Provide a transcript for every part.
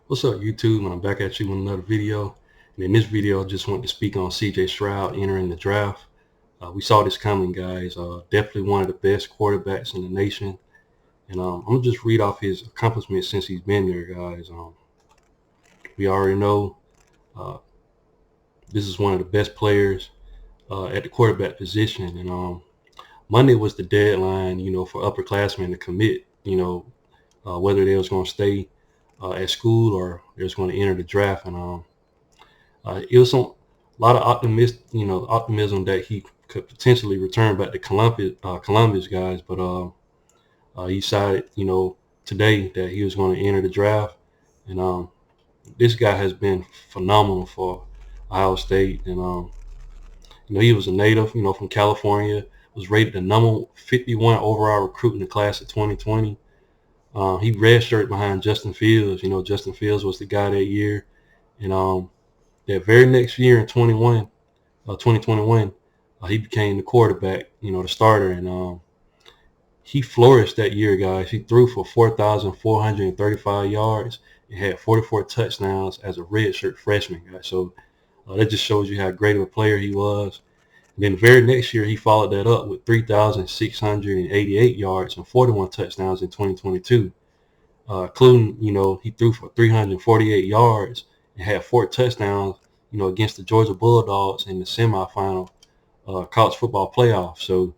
What's up, YouTube? And I'm back at you with another video. And in this video, I just want to speak on Stroud entering the draft. We saw this coming, guys. Definitely one of the best quarterbacks in the nation. And I'm going to just read off his accomplishments since he's been there, guys. We already know uh, this is one of the best players at the quarterback position. And Monday was the deadline, for upperclassmen to commit, whether they was going to stay at school or they was going to enter the draft. And it was a lot of optimism that he could potentially return back to Columbus, guys. But he decided, today that he was going to enter the draft, and this guy has been phenomenal for Ohio State. And he was a native, from California. Was rated the number 51 overall recruit in the class of 2020. He redshirted behind Justin Fields. Justin Fields was the guy that year, and that very next year in 2021, he became the quarterback, the starter, and he flourished that year, guys. He threw for 4,435 yards and had 44 touchdowns as a redshirt freshman, guys. So that just shows you how great of a player he was. And then the very next year, he followed that up with 3,688 yards and 41 touchdowns in 2022, including, he threw for 348 yards and had 4 touchdowns, against the Georgia Bulldogs in the semifinal college football playoff. So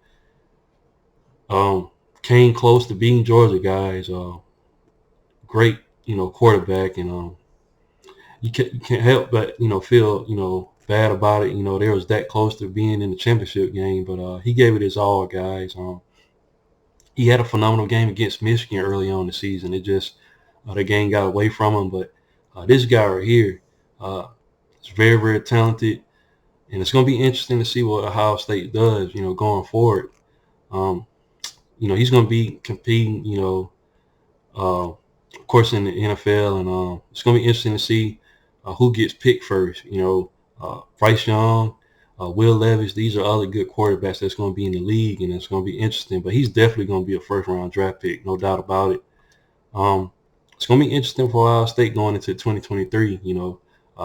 came close to beating Georgia, guys. Great, quarterback, and you can't help but feel bad about it. They was that close to being in the championship game, but he gave it his all, guys. He had a phenomenal game against Michigan early on in the season. It just the game got away from him, but this guy right here is very, very talented, and it's going to be interesting to see what Ohio State does, going forward. He's going to be competing, of course, in the NFL, and it's going to be interesting to see who gets picked first. Bryce Young, Will Levis, these are other good quarterbacks that's going to be in the league, and it's going to be interesting. But he's definitely going to be a first-round draft pick, no doubt about it. It's going to be interesting for Ohio State going into 2023.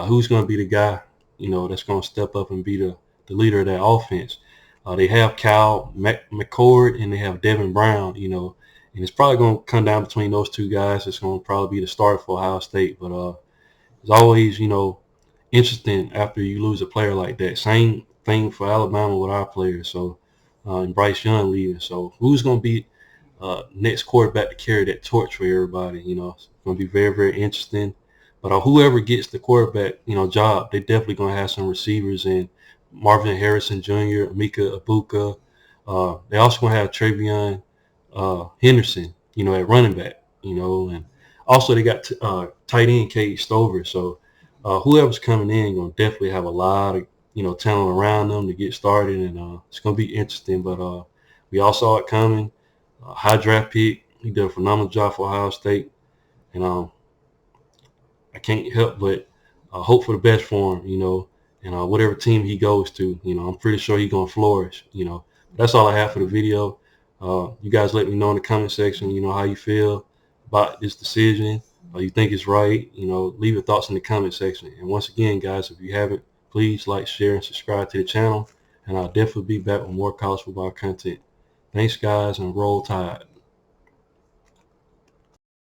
Who's going to be the guy, that's going to step up and be the leader of that offense. They have Cal McCord and they have Devin Brown, and it's probably going to come down between those two guys. It's going to probably be the starter for Ohio State. But it's always, interesting after you lose a player like that. Same thing for Alabama with our players. So, and Bryce Young leaving. So who's going to be next quarterback to carry that torch for everybody? It's going to be very, very interesting. But whoever gets the quarterback, job, they definitely going to have some receivers in Marvin Harrison Jr., Mika Ibuka. They also going to have Travion Henderson, at running back, and also they got tight end Cade Stover. So whoever's coming in going to definitely have a lot of, talent around them to get started, and it's going to be interesting. But we all saw it coming. High draft pick. He did a phenomenal job for Ohio State, and I can't help but hope for the best for him, and whatever team he goes to, I'm pretty sure he's going to flourish, That's all I have for the video. You guys let me know in the comment section, how you feel about this decision. You think it's right, leave your thoughts in the comment section. And once again, guys, if you haven't, please like, share, and subscribe to the channel. And I'll definitely be back with more college football content. Thanks, guys, and roll tide.